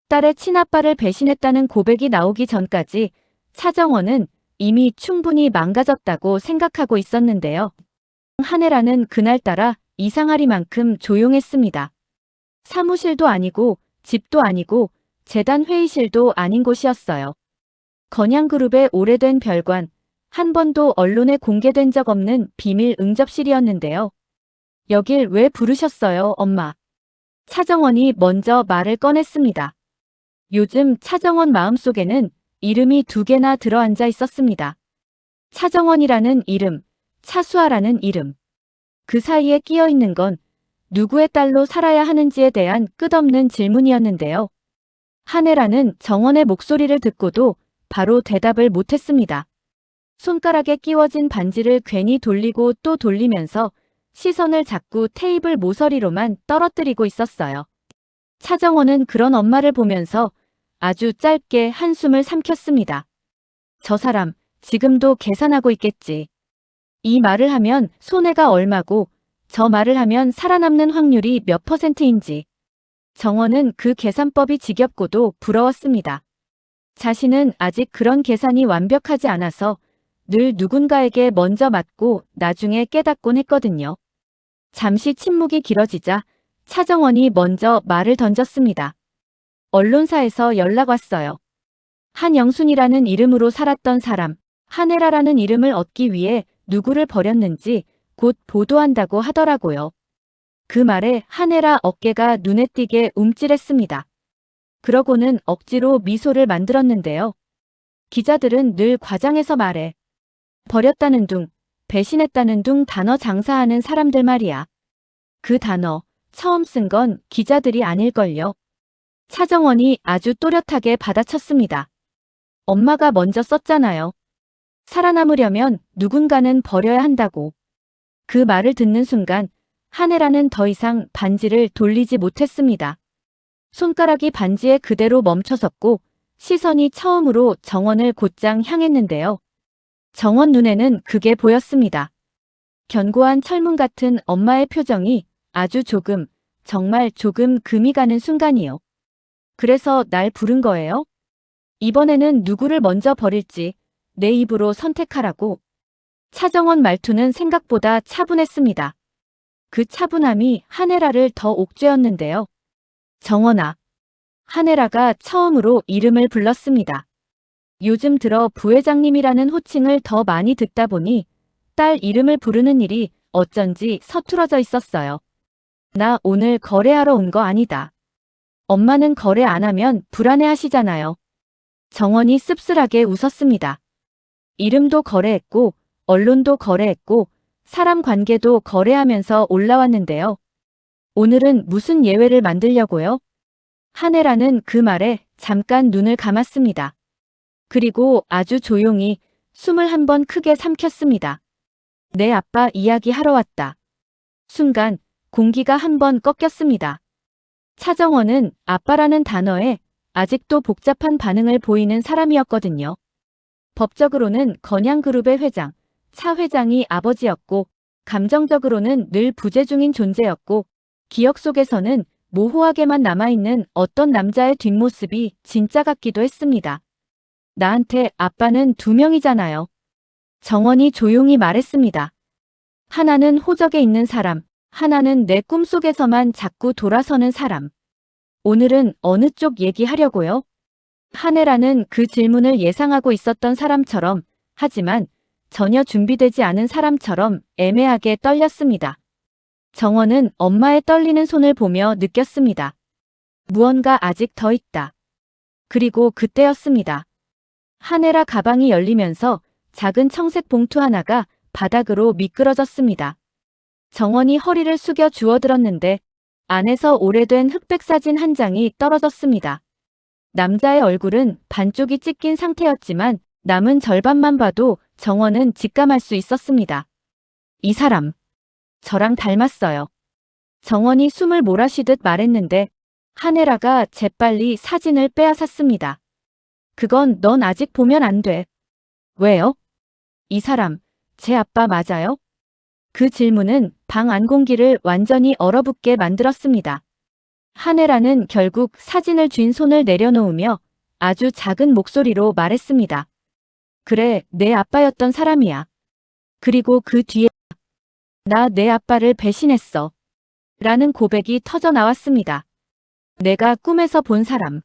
딸의 친아빠를 배신했다는 고백이 나오기 전까지 차정원은 이미 충분히 망가졌다고 생각하고 있었는데요. 한혜라는 그날따라 이상하리만큼 조용했습니다. 사무실도 아니고 집도 아니고 재단 회의실도 아닌 곳이었어요. 건양그룹의 오래된 별관, 한 번도 언론에 공개된 적 없는 비밀 응접실이었는데요. 여길 왜 부르셨어요, 엄마? 차정원이 먼저 말을 꺼냈습니다. 요즘 차정원 마음속에는 이름이 두 개나 들어앉아 있었습니다. 차정원이라는 이름, 차수아라는 이름. 그 사이에 끼어 있는 건 누구의 딸로 살아야 하는지에 대한 끝없는 질문이었는데요. 한혜라는 정원의 목소리를 듣고도 바로 대답을 못했습니다. 손가락에 끼워진 반지를 괜히 돌리고 또 돌리면서 시선을 자꾸 테이블 모서리로만 떨어뜨리고 있었어요. 차정원은 그런 엄마를 보면서 아주 짧게 한숨을 삼켰습니다. 저 사람, 지금도 계산하고 있겠지. 이 말을 하면 손해가 얼마고 저 말을 하면 살아남는 확률이 몇 %인지. 정원은 그 계산법이 지겹고도 부러웠습니다. 자신은 아직 그런 계산이 완벽하지 않아서 늘 누군가에게 먼저 맞고 나중에 깨닫곤 했거든요. 잠시 침묵이 길어지자 차정원이 먼저 말을 던졌습니다. 언론사에서 연락 왔어요. 한영순이라는 이름으로 살았던 사람, 한혜라라는 이름을 얻기 위해 누구를 버렸는지 곧 보도한다고 하더라고요. 그 말에 한혜라 어깨가 눈에 띄게 움찔했습니다. 그러고는 억지로 미소를 만들었는데요. 기자들은 늘 과장해서 말해. 버렸다는 둥, 배신했다는 둥 단어 장사하는 사람들 말이야. 그 단어 처음 쓴 건 기자들이 아닐걸요. 차정원이 아주 또렷하게 받아쳤습니다. 엄마가 먼저 썼잖아요. 살아남으려면 누군가는 버려야 한다고. 그 말을 듣는 순간 한혜라는 더 이상 반지를 돌리지 못했습니다. 손가락이 반지에 그대로 멈춰섰고 시선이 처음으로 정원을 곧장 향했는데요. 정원 눈에는 그게 보였습니다. 견고한 철문 같은 엄마의 표정이 아주 조금, 정말 조금 금이 가는 순간이요. 그래서 날 부른 거예요? 이번에는 누구를 먼저 버릴지 내 입으로 선택하라고. 차정원 말투는 생각보다 차분했습니다. 그 차분함이 한혜라를 더 옥죄었는데요. 정원아. 한혜라가 처음으로 이름을 불렀습니다. 요즘 들어 부회장님이라는 호칭을 더 많이 듣다 보니 딸 이름을 부르는 일이 어쩐지 서툴어져 있었어요. 나 오늘 거래하러 온 거 아니다. 엄마는 거래 안 하면 불안해하시잖아요. 정원이 씁쓸하게 웃었습니다. 이름도 거래했고 언론도 거래했고 사람 관계도 거래하면서 올라왔는데요. 오늘은 무슨 예외를 만들려고요? 한혜라는 그 말에 잠깐 눈을 감았습니다. 그리고 아주 조용히 숨을 한 번 크게 삼켰습니다. 내 아빠 이야기하러 왔다. 순간 공기가 한 번 꺾였습니다. 차정원은 아빠라는 단어에 아직도 복잡한 반응을 보이는 사람이었거든요. 법적으로는 건양그룹의 회장, 차 회장이 아버지였고 감정적으로는 늘 부재 중인 존재였고 기억 속에서는 모호하게만 남아있는 어떤 남자의 뒷모습이 진짜 같기도 했습니다. 나한테 아빠는 2명이잖아요. 정원이 조용히 말했습니다. 하나는 호적에 있는 사람, 하나는 내 꿈속에서만 자꾸 돌아서는 사람. 오늘은 어느 쪽 얘기하려고요? 한혜라는 그 질문을 예상하고 있었던 사람처럼, 하지만 전혀 준비되지 않은 사람처럼 애매하게 떨렸습니다. 정원은 엄마의 떨리는 손을 보며 느꼈습니다. 무언가 아직 더 있다. 그리고 그때였습니다. 한혜라 가방이 열리면서 작은 청색 봉투 하나가 바닥으로 미끄러졌습니다. 정원이 허리를 숙여 주워들었는데 안에서 오래된 흑백 사진 한 장이 떨어졌습니다. 남자의 얼굴은 반쪽이 찢긴 상태였지만 남은 절반만 봐도 정원은 직감할 수 있었습니다. 이 사람, 저랑 닮았어요. 정원이 숨을 몰아쉬듯 말했는데 한혜라가 재빨리 사진을 빼앗았습니다. 그건 넌 아직 보면 안 돼. 왜요? 이 사람, 제 아빠 맞아요? 그 질문은 방 안 공기를 완전히 얼어붙게 만들었습니다. 한혜라는 결국 사진을 쥔 손을 내려놓으며 아주 작은 목소리로 말했습니다. 그래, 내 아빠였던 사람이야. 그리고 그 뒤에 나 내 아빠를 배신했어. 라는 고백이 터져 나왔습니다. 내가 꿈에서 본 사람.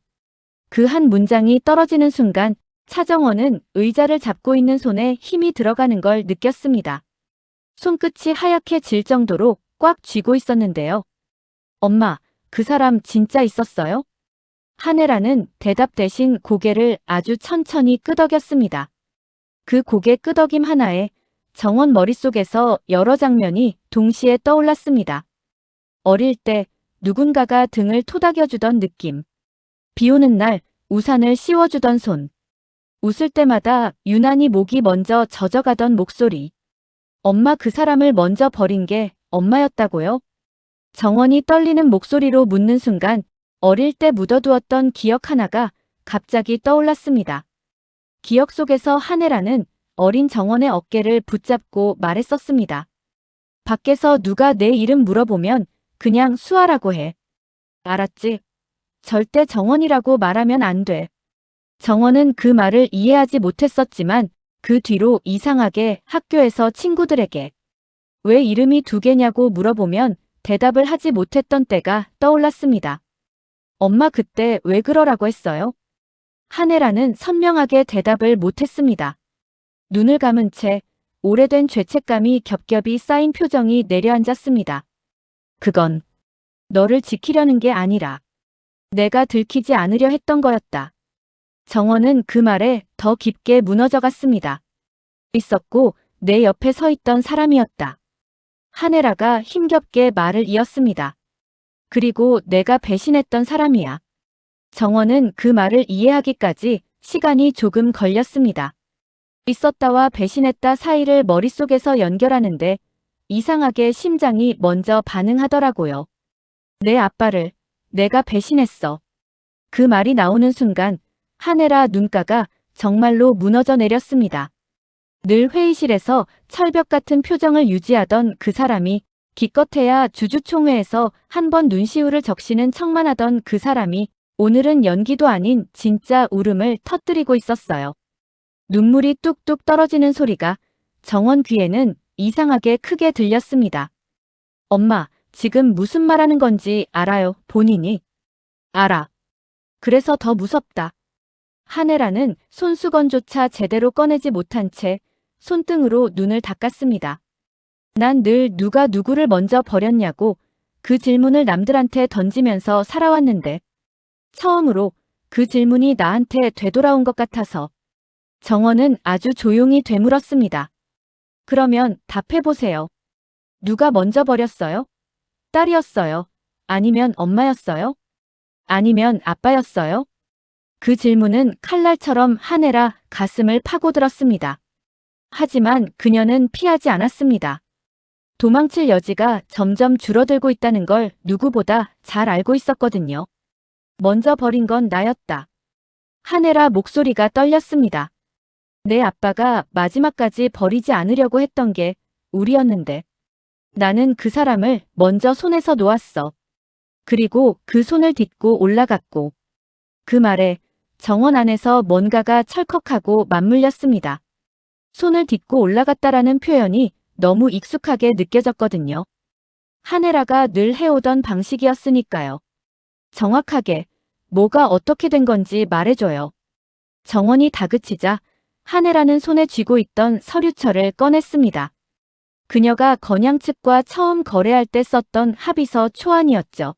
그 한 문장이 떨어지는 순간 차정원은 의자를 잡고 있는 손에 힘이 들어가는 걸 느꼈습니다. 손끝이 하얗게 질 정도로 꽉 쥐고 있었는데요. 엄마, 그 사람 진짜 있었어요? 한혜라는 대답 대신 고개를 아주 천천히 끄덕였습니다. 그 고개 끄덕임 하나에 정원 머릿속에서 여러 장면이 동시에 떠올랐습니다. 어릴 때 누군가가 등을 토닥여주던 느낌. 비 오는 날 우산을 씌워주던 손. 웃을 때마다 유난히 목이 먼저 젖어가던 목소리. 엄마 그 사람을 먼저 버린 게 엄마였다고요? 정원이 떨리는 목소리로 묻는 순간 어릴 때 묻어두었던 기억 하나가 갑자기 떠올랐습니다. 기억 속에서 한혜라는 어린 정원의 어깨를 붙잡고 말했었습니다. 밖에서 누가 내 이름 물어보면 그냥 수아라고 해. 알았지? 절대 정원이라고 말하면 안 돼. 정원은 그 말을 이해하지 못했었지만 그 뒤로 이상하게 학교에서 친구들에게 왜 이름이 두 개냐고 물어보면 대답을 하지 못했던 때가 떠올랐습니다. 엄마 그때 왜 그러라고 했어요? 한혜라는 선명하게 대답을 못했습니다. 눈을 감은 채 오래된 죄책감이 겹겹이 쌓인 표정이 내려앉았습니다. 그건 너를 지키려는 게 아니라 내가 들키지 않으려 했던 거였다. 정원은 그 말에 더 깊게 무너져 갔습니다. 있었고 내 옆에 서 있던 사람이었다. 한혜라가 힘겹게 말을 이었습니다. 그리고 내가 배신했던 사람이야. 정원은 그 말을 이해하기까지 시간이 조금 걸렸습니다. 있었다와 배신했다 사이를 머릿속에서 연결하는데 이상하게 심장이 먼저 반응하더라고요. 내 아빠를 내가 배신했어. 그 말이 나오는 순간 한혜라 눈가가 정말로 무너져 내렸습니다. 늘 회의실에서 철벽 같은 표정을 유지하던 그 사람이 기껏해야 주주총회에서 한 번 눈시울을 적시는 척만 하던 그 사람이 오늘은 연기도 아닌 진짜 울음을 터뜨리고 있었어요. 눈물이 뚝뚝 떨어지는 소리가 정원 귀에는 이상하게 크게 들렸습니다. 엄마, 지금 무슨 말하는 건지 알아요, 본인이? 알아. 그래서 더 무섭다. 한혜라는 손수건조차 제대로 꺼내지 못한 채 손등으로 눈을 닦았습니다. 난 늘 누가 누구를 먼저 버렸냐고 그 질문을 남들한테 던지면서 살아왔는데 처음으로 그 질문이 나한테 되돌아온 것 같아서 정원은 아주 조용히 되물었습니다. 그러면 답해보세요. 누가 먼저 버렸어요? 딸이었어요? 아니면 엄마였어요? 아니면 아빠였어요? 그 질문은 칼날처럼 한혜라 가슴을 파고들었습니다. 하지만 그녀는 피하지 않았습니다. 도망칠 여지가 점점 줄어들고 있다는 걸 누구보다 잘 알고 있었거든요. 먼저 버린 건 나였다. 한혜라 목소리가 떨렸습니다. 내 아빠가 마지막까지 버리지 않으려고 했던 게 우리였는데 나는 그 사람을 먼저 손에서 놓았어. 그리고 그 손을 딛고 올라갔고 그 말에 정원 안에서 뭔가가 철컥하고 맞물렸습니다. 손을 딛고 올라갔다라는 표현이 너무 익숙하게 느껴졌거든요. 한혜라가 늘 해오던 방식이었으니까요. 정확하게 뭐가 어떻게 된 건지 말해줘요. 정원이 다그치자 한혜라는 손에 쥐고 있던 서류철을 꺼냈습니다. 그녀가 건양 측과 처음 거래할 때 썼던 합의서 초안이었죠.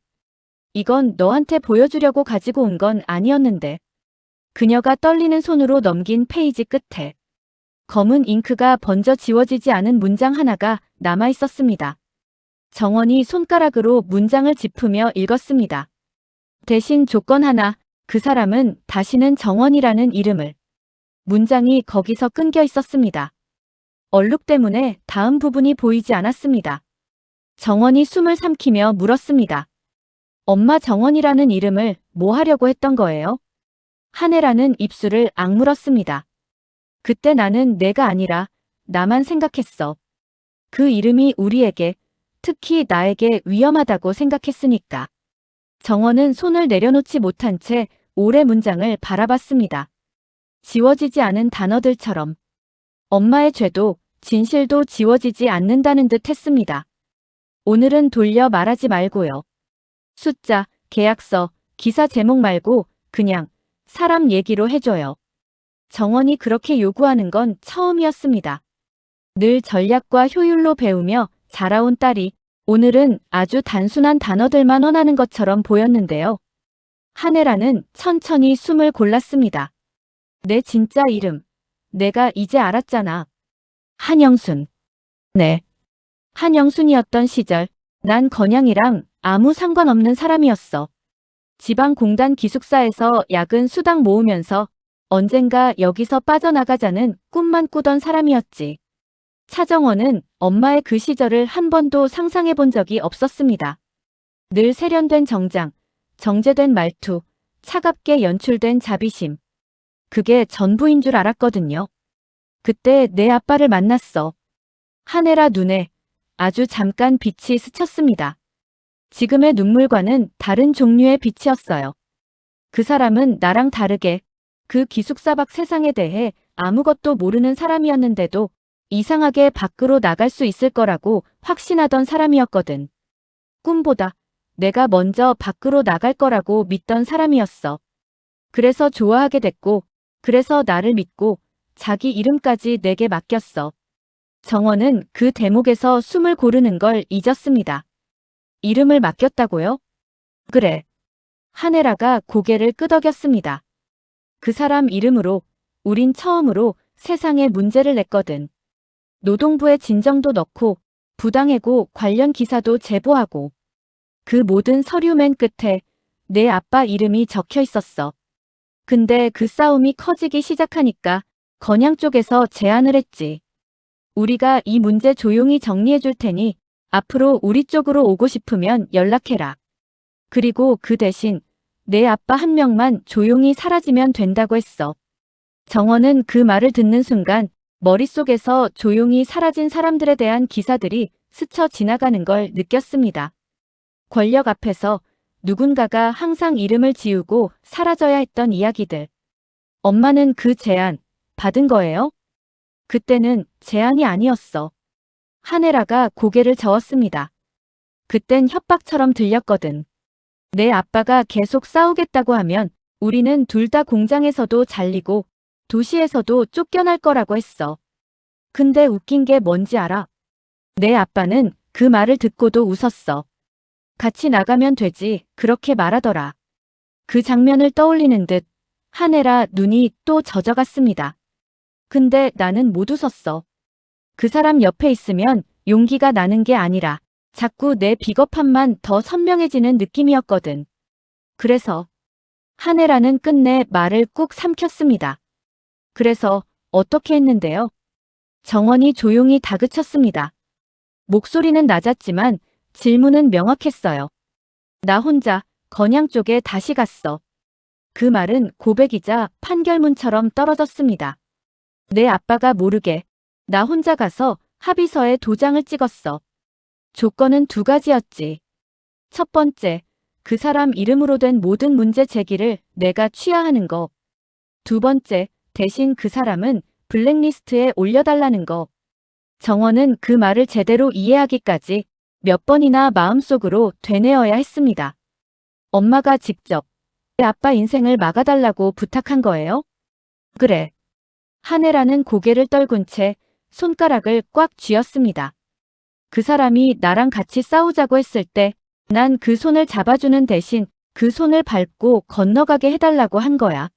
이건 너한테 보여주려고 가지고 온 건 아니었는데. 그녀가 떨리는 손으로 넘긴 페이지 끝에 검은 잉크가 번져 지워지지 않은 문장 하나가 남아 있었습니다. 정원이 손가락으로 문장을 짚으며 읽었습니다. 대신 조건 하나, 그 사람은 다시는 정원이라는 이름을. 문장이 거기서 끊겨 있었습니다. 얼룩 때문에 다음 부분이 보이지 않았습니다. 정원이 숨을 삼키며 물었습니다. 엄마 정원이라는 이름을 뭐 하려고 했던 거예요? 한혜라는 입술을 악물었습니다. 그때 나는 내가 아니라 나만 생각했어. 그 이름이 우리에게, 특히 나에게 위험하다고 생각했으니까. 정원은 손을 내려놓지 못한 채 오래 문장을 바라봤습니다. 지워지지 않은 단어들처럼 엄마의 죄도 진실도 지워지지 않는다는 듯 했습니다. 오늘은 돌려 말하지 말고요. 숫자, 계약서, 기사 제목 말고 그냥 사람 얘기로 해줘요. 정원이 그렇게 요구하는 건 처음이었습니다. 늘 전략과 효율로 배우며 자라온 딸이 오늘은 아주 단순한 단어들만 원하는 것처럼 보였는데요. 한혜라는 천천히 숨을 골랐습니다. 내 진짜 이름. 내가 이제 알았잖아. 한영순. 네. 한영순이었던 시절, 난 건양이랑 아무 상관없는 사람이었어. 지방공단 기숙사에서 야근 수당 모으면서 언젠가 여기서 빠져나가자는 꿈만 꾸던 사람이었지. 차정원은 엄마의 그 시절을 한 번도 상상해 본 적이 없었습니다. 늘 세련된 정장, 정제된 말투, 차갑게 연출된 자비심. 그게 전부인 줄 알았거든요. 그때 내 아빠를 만났어. 한혜라 눈에 아주 잠깐 빛이 스쳤습니다. 지금의 눈물과는 다른 종류의 빛이었어요. 그 사람은 나랑 다르게 그 기숙사 밖 세상에 대해 아무것도 모르는 사람이었는데도 이상하게 밖으로 나갈 수 있을 거라고 확신하던 사람이었거든. 꿈보다 내가 먼저 밖으로 나갈 거라고 믿던 사람이었어. 그래서 좋아하게 됐고, 그래서 나를 믿고 자기 이름까지 내게 맡겼어. 정원은 그 대목에서 숨을 고르는 걸 잊었습니다. 이름을 맡겼다고요? 그래. 한혜라가 고개를 끄덕였습니다. 그 사람 이름으로 우린 처음으로 세상에 문제를 냈거든. 노동부에 진정도 넣고 부당해고 관련 기사도 제보하고 그 모든 서류 맨 끝에 내 아빠 이름이 적혀 있었어. 근데 그 싸움이 커지기 시작하니까 건양 쪽에서 제안을 했지. 우리가 이 문제 조용히 정리해 줄 테니 앞으로 우리 쪽으로 오고 싶으면 연락해라. 그리고 그 대신 내 아빠 한 명만 조용히 사라지면 된다고 했어. 정원은 그 말을 듣는 순간 머릿속에서 조용히 사라진 사람들에 대한 기사들이 스쳐 지나가는 걸 느꼈습니다. 권력 앞에서 누군가가 항상 이름을 지우고 사라져야 했던 이야기들. 엄마는 그 제안 받은 거예요? 그때는 제안이 아니었어. 한혜라가 고개를 저었습니다. 그땐 협박처럼 들렸거든. 내 아빠가 계속 싸우겠다고 하면 우리는 둘 다 공장에서도 잘리고 도시에서도 쫓겨날 거라고 했어. 근데 웃긴 게 뭔지 알아? 내 아빠는 그 말을 듣고도 웃었어. 같이 나가면 되지, 그렇게 말하더라. 그 장면을 떠올리는 듯 한혜라 눈이 또 젖어갔습니다. 근데 나는 못 웃었어. 그 사람 옆에 있으면 용기가 나는 게 아니라 자꾸 내 비겁함만 더 선명해지는 느낌이었거든. 그래서 한혜라는 끝내 말을 꾹 삼켰습니다. 그래서 어떻게 했는데요? 정원이 조용히 다그쳤습니다. 목소리는 낮았지만 질문은 명확했어요. 나 혼자 건양 쪽에 다시 갔어. 그 말은 고백이자 판결문처럼 떨어졌습니다. 내 아빠가 모르게 나 혼자 가서 합의서에 도장을 찍었어. 조건은 두 가지였지. 첫 번째, 그 사람 이름으로 된 모든 문제 제기를 내가 취하하는 거. 두 번째, 대신 그 사람은 블랙리스트에 올려달라는 거. 정원은 그 말을 제대로 이해하기까지 몇 번이나 마음속으로 되뇌어야 했습니다. 엄마가 직접 내 아빠 인생을 막아달라고 부탁한 거예요? 그래. 한혜라는 고개를 떨군 채 손가락을 꽉 쥐었습니다. 그 사람이 나랑 같이 싸우자고 했을 때 난 그 손을 잡아주는 대신 그 손을 밟고 건너가게 해달라고 한 거야.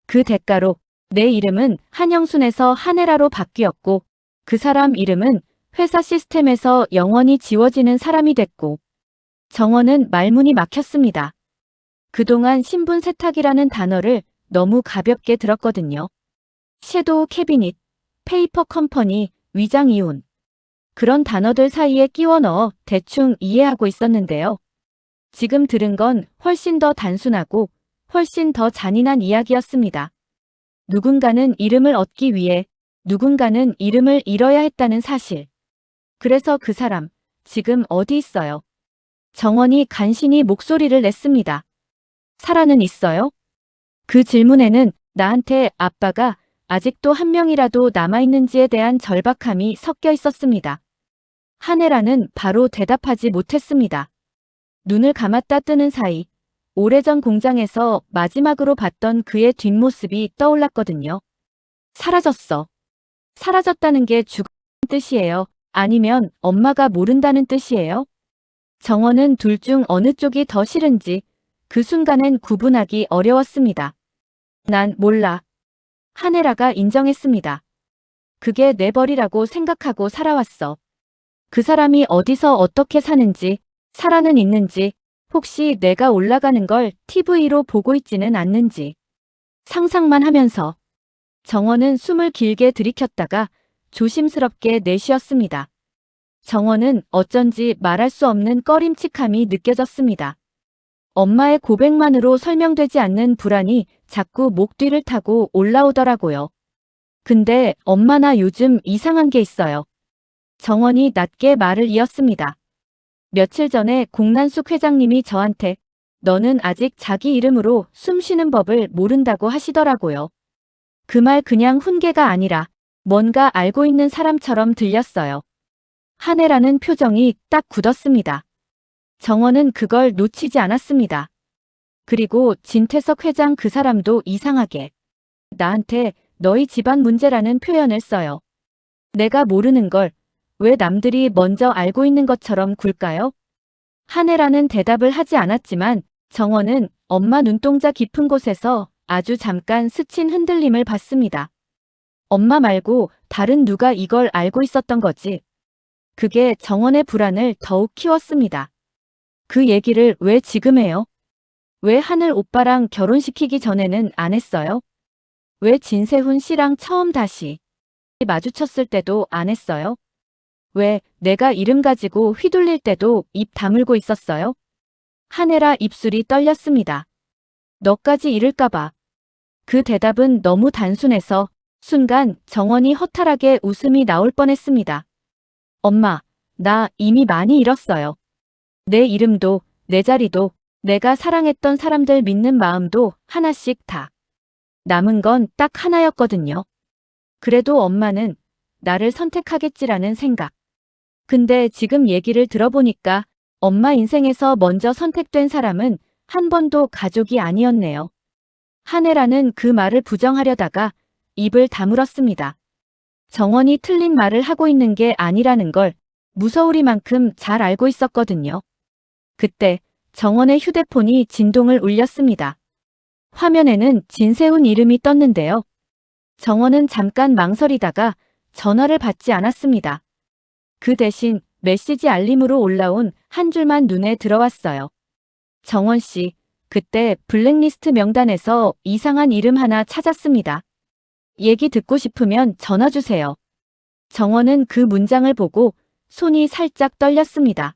그 대가로 내 이름은 한영순에서 한혜라로 바뀌었고 그 사람 이름은 회사 시스템에서 영원히 지워지는 사람이 됐고. 정원은 말문이 막혔습니다. 그동안 신분 세탁이라는 단어를 너무 가볍게 들었거든요. 섀도우 캐비닛, 페이퍼 컴퍼니, 위장 이혼. 그런 단어들 사이에 끼워 넣어 대충 이해하고 있었는데요. 지금 들은 건 훨씬 더 단순하고 훨씬 더 잔인한 이야기였습니다. 누군가는 이름을 얻기 위해 누군가는 이름을 잃어야 했다는 사실. 그래서 그 사람, 지금 어디 있어요? 정원이 간신히 목소리를 냈습니다. 사라는 있어요? 그 질문에는 나한테 아빠가 아직도 한 명이라도 남아있는지에 대한 절박함이 섞여 있었습니다. 한혜라는 바로 대답하지 못했습니다. 눈을 감았다 뜨는 사이 오래전 공장에서 마지막으로 봤던 그의 뒷모습이 떠올랐거든요. 사라졌어. 사라졌다는 게 죽은 뜻이에요? 아니면 엄마가 모른다는 뜻이에요? 정원은 둘 중 어느 쪽이 더 싫은지 그 순간엔 구분하기 어려웠습니다. 난 몰라. 한혜라가 인정했습니다. 그게 내 벌이라고 생각하고 살아왔어. 그 사람이 어디서 어떻게 사는지, 살아는 있는지, 혹시 내가 올라가는 걸 TV로 보고 있지는 않는지 상상만 하면서 정원은 숨을 길게 들이켰다가 조심스럽게 내쉬었습니다. 정원은 어쩐지 말할 수 없는 꺼림칙함이 느껴졌습니다. 엄마의 고백만으로 설명되지 않는 불안이 자꾸 목 뒤를 타고 올라오더라고요. 근데 엄마 나 요즘 이상한 게 있어요. 정원이 낮게 말을 이었습니다. 며칠 전에 공난숙 회장님이 저한테 너는 아직 자기 이름으로 숨 쉬는 법을 모른다고 하시더라고요. 그 말 그냥 훈계가 아니라 뭔가 알고 있는 사람처럼 들렸어요. 한혜라는 표정이 딱 굳었습니다. 정원은 그걸 놓치지 않았습니다. 그리고 진태석 회장 그 사람도 이상하게 나한테 너희 집안 문제라는 표현을 써요. 내가 모르는 걸 왜 남들이 먼저 알고 있는 것처럼 굴까요? 한혜라는 대답을 하지 않았지만 정원은 엄마 눈동자 깊은 곳에서 아주 잠깐 스친 흔들림을 봤습니다. 엄마 말고 다른 누가 이걸 알고 있었던 거지. 그게 정원의 불안을 더욱 키웠습니다. 그 얘기를 왜 지금 해요? 왜 하늘 오빠랑 결혼시키기 전에는 안 했어요? 왜 진세훈 씨랑 처음 다시 마주쳤을 때도 안 했어요? 왜 내가 이름 가지고 휘둘릴 때도 입 다물고 있었어요? 한혜라 입술이 떨렸습니다. 너까지 잃을까봐. 그 대답은 너무 단순해서 순간 정원이 허탈하게 웃음이 나올 뻔했습니다. 엄마, 나 이미 많이 잃었어요. 내 이름도, 내 자리도, 내가 사랑했던 사람들 믿는 마음도 하나씩 다. 남은 건 딱 하나였거든요. 그래도 엄마는 나를 선택하겠지라는 생각. 근데 지금 얘기를 들어보니까 엄마 인생에서 먼저 선택된 사람은 한 번도 가족이 아니었네요. 한혜라는 그 말을 부정하려다가 입을 다물었습니다. 정원이 틀린 말을 하고 있는 게 아니라는 걸 무서우리만큼 잘 알고 있었거든요. 그때 정원의 휴대폰이 진동을 울렸습니다. 화면에는 진세훈 이름이 떴는데요. 정원은 잠깐 망설이다가 전화를 받지 않았습니다. 그 대신 메시지 알림으로 올라온 한 줄만 눈에 들어왔어요. 정원 씨, 그때 블랙리스트 명단에서 이상한 이름 하나 찾았습니다. 얘기 듣고 싶으면 전화 주세요. 정원은 그 문장을 보고 손이 살짝 떨렸습니다.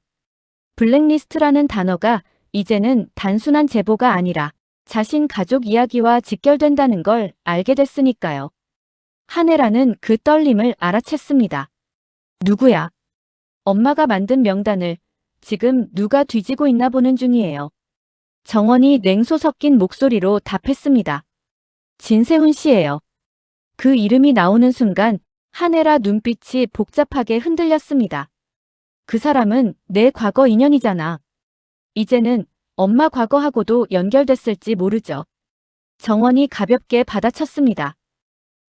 블랙리스트라는 단어가 이제는 단순한 제보가 아니라 자신 가족 이야기와 직결된다는 걸 알게 됐으니까요. 한혜라는 그 떨림을 알아챘습니다. 누구야? 엄마가 만든 명단을 지금 누가 뒤지고 있나 보는 중이에요. 정원이 냉소 섞인 목소리로 답했습니다. 진세훈 씨예요. 그 이름이 나오는 순간 한혜라 눈빛이 복잡하게 흔들렸습니다. 그 사람은 내 과거 인연이잖아. 이제는 엄마 과거하고도 연결됐을지 모르죠. 정원이 가볍게 받아쳤습니다.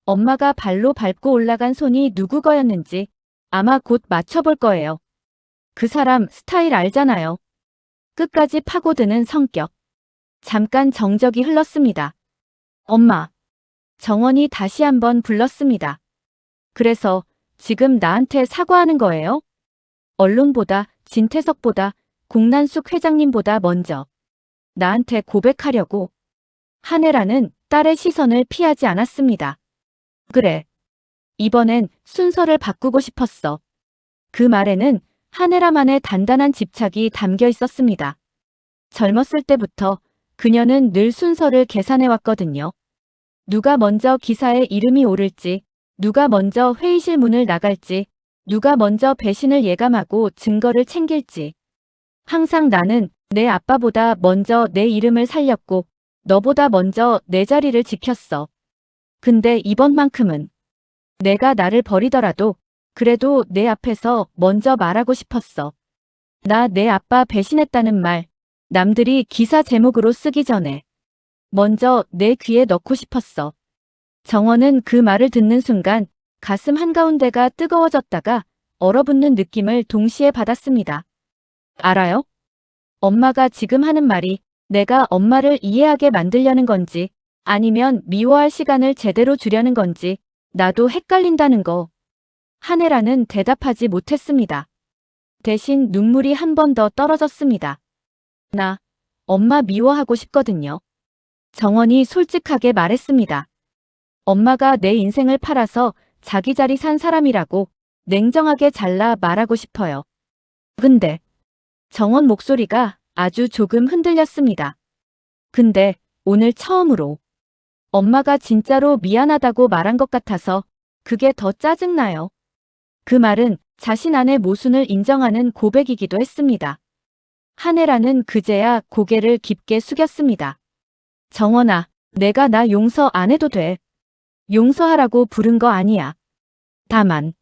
엄마가 발로 밟고 올라간 손이 누구 거였는지 아마 곧 맞춰볼 거예요. 그 사람 스타일 알잖아요. 끝까지 파고드는 성격. 잠깐 정적이 흘렀습니다. 엄마. 정원이 다시 한번 불렀습니다. 그래서 지금 나한테 사과하는 거예요? 언론보다, 진태석보다, 공난숙 회장님보다 먼저 나한테 고백하려고. 한혜라는 딸의 시선을 피하지 않았습니다. 그래. 이번엔 순서를 바꾸고 싶었어. 그 말에는 한혜라만의 단단한 집착이 담겨 있었습니다. 젊었을 때부터 그녀는 늘 순서를 계산해왔거든요. 누가 먼저 기사에 이름이 오를지, 누가 먼저 회의실 문을 나갈지, 누가 먼저 배신을 예감하고 증거를 챙길지. 항상 나는 내 아빠보다 먼저 내 이름을 살렸고 너보다 먼저 내 자리를 지켰어. 근데 이번만큼은 내가 나를 버리더라도 그래도 내 앞에서 먼저 말하고 싶었어. 나 내 아빠 배신했다는 말 남들이 기사 제목으로 쓰기 전에 먼저 내 귀에 넣고 싶었어. 정원은 그 말을 듣는 순간 가슴 한가운데가 뜨거워졌다가 얼어붙는 느낌을 동시에 받았습니다. 알아요? 엄마가 지금 하는 말이 내가 엄마를 이해하게 만들려는 건지 아니면 미워할 시간을 제대로 주려는 건지 나도 헷갈린다는 거. 한혜라는 대답하지 못했습니다. 대신 눈물이 한 번 더 떨어졌습니다. 나 엄마 미워하고 싶거든요. 정원이 솔직하게 말했습니다. 엄마가 내 인생을 팔아서 자기 자리 산 사람이라고 냉정하게 잘라 말하고 싶어요. 근데 정원 목소리가 아주 조금 흔들렸습니다. 근데 오늘 처음으로 엄마가 진짜로 미안하다고 말한 것 같아서 그게 더 짜증나요. 그 말은 자신 안의 모순을 인정하는 고백이기도 했습니다. 한혜라는 그제야 고개를 깊게 숙였습니다. 정원아, 내가 나 용서 안 해도 돼. 용서하라고 부른 거 아니야. 다만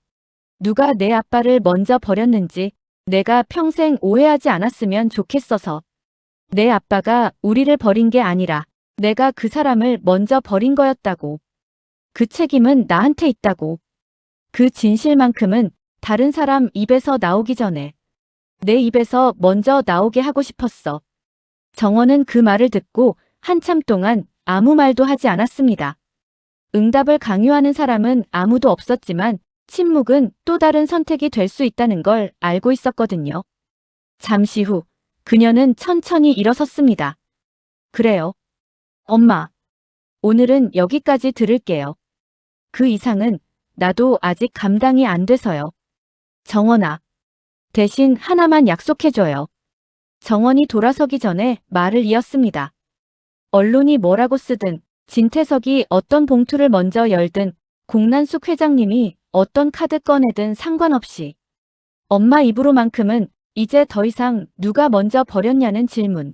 누가 내 아빠를 먼저 버렸는지 내가 평생 오해하지 않았으면 좋겠어서. 내 아빠가 우리를 버린 게 아니라 내가 그 사람을 먼저 버린 거였다고. 그 책임은 나한테 있다고. 그 진실만큼은 다른 사람 입에서 나오기 전에 내 입에서 먼저 나오게 하고 싶었어. 정원은 그 말을 듣고 한참 동안 아무 말도 하지 않았습니다. 응답을 강요하는 사람은 아무도 없었지만 침묵은 또 다른 선택이 될 수 있다는 걸 알고 있었거든요. 잠시 후 그녀는 천천히 일어섰습니다. 그래요. 엄마, 오늘은 여기까지 들을게요. 그 이상은 나도 아직 감당이 안 돼서요. 정원아, 대신 하나만 약속해줘요. 정원이 돌아서기 전에 말을 이었습니다. 언론이 뭐라고 쓰든 진태석이 어떤 봉투를 먼저 열든 공난숙 회장님이 어떤 카드 꺼내든 상관없이 엄마 입으로만큼은 이제 더 이상 누가 먼저 버렸냐는 질문.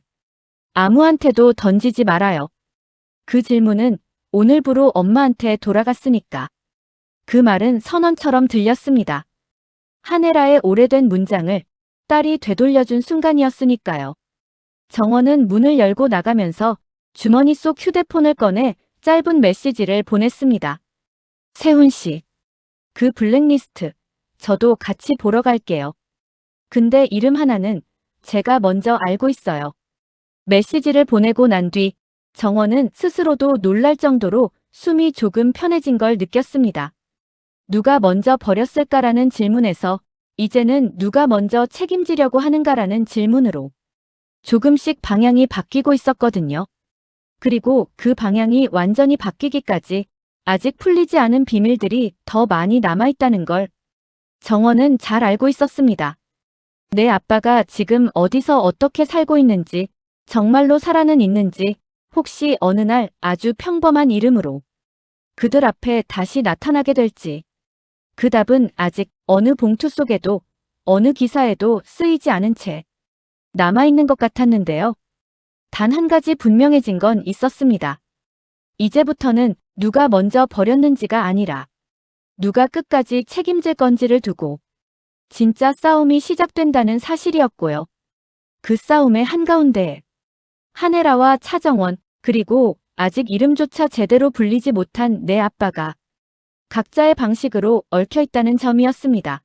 아무한테도 던지지 말아요. 그 질문은 오늘부로 엄마한테 돌아갔으니까. 그 말은 선언처럼 들렸습니다. 한혜라의 오래된 문장을 딸이 되돌려준 순간이었으니까요. 정원은 문을 열고 나가면서 주머니 속 휴대폰을 꺼내 짧은 메시지를 보냈습니다. 세훈 씨, 그 블랙리스트 저도 같이 보러 갈게요. 근데 이름 하나는 제가 먼저 알고 있어요. 메시지를 보내고 난 뒤 정원은 스스로도 놀랄 정도로 숨이 조금 편해진 걸 느꼈습니다. 누가 먼저 버렸을까라는 질문에서 이제는 누가 먼저 책임지려고 하는가라는 질문으로 조금씩 방향이 바뀌고 있었거든요. 그리고 그 방향이 완전히 바뀌기까지 아직 풀리지 않은 비밀들이 더 많이 남아있다는 걸 정원은 잘 알고 있었습니다. 내 아빠가 지금 어디서 어떻게 살고 있는지, 정말로 살아는 있는지, 혹시 어느 날 아주 평범한 이름으로 그들 앞에 다시 나타나게 될지. 그 답은 아직 어느 봉투 속에도 어느 기사에도 쓰이지 않은 채 남아있는 것 같았는데요. 단 한 가지 분명해진 건 있었습니다. 이제부터는 누가 먼저 버렸는지가 아니라 누가 끝까지 책임질 건지를 두고 진짜 싸움이 시작된다는 사실이었고요. 그 싸움의 한가운데에 한혜라와 차정원 그리고 아직 이름조차 제대로 불리지 못한 내 아빠가 각자의 방식으로 얽혀있다는 점이었습니다.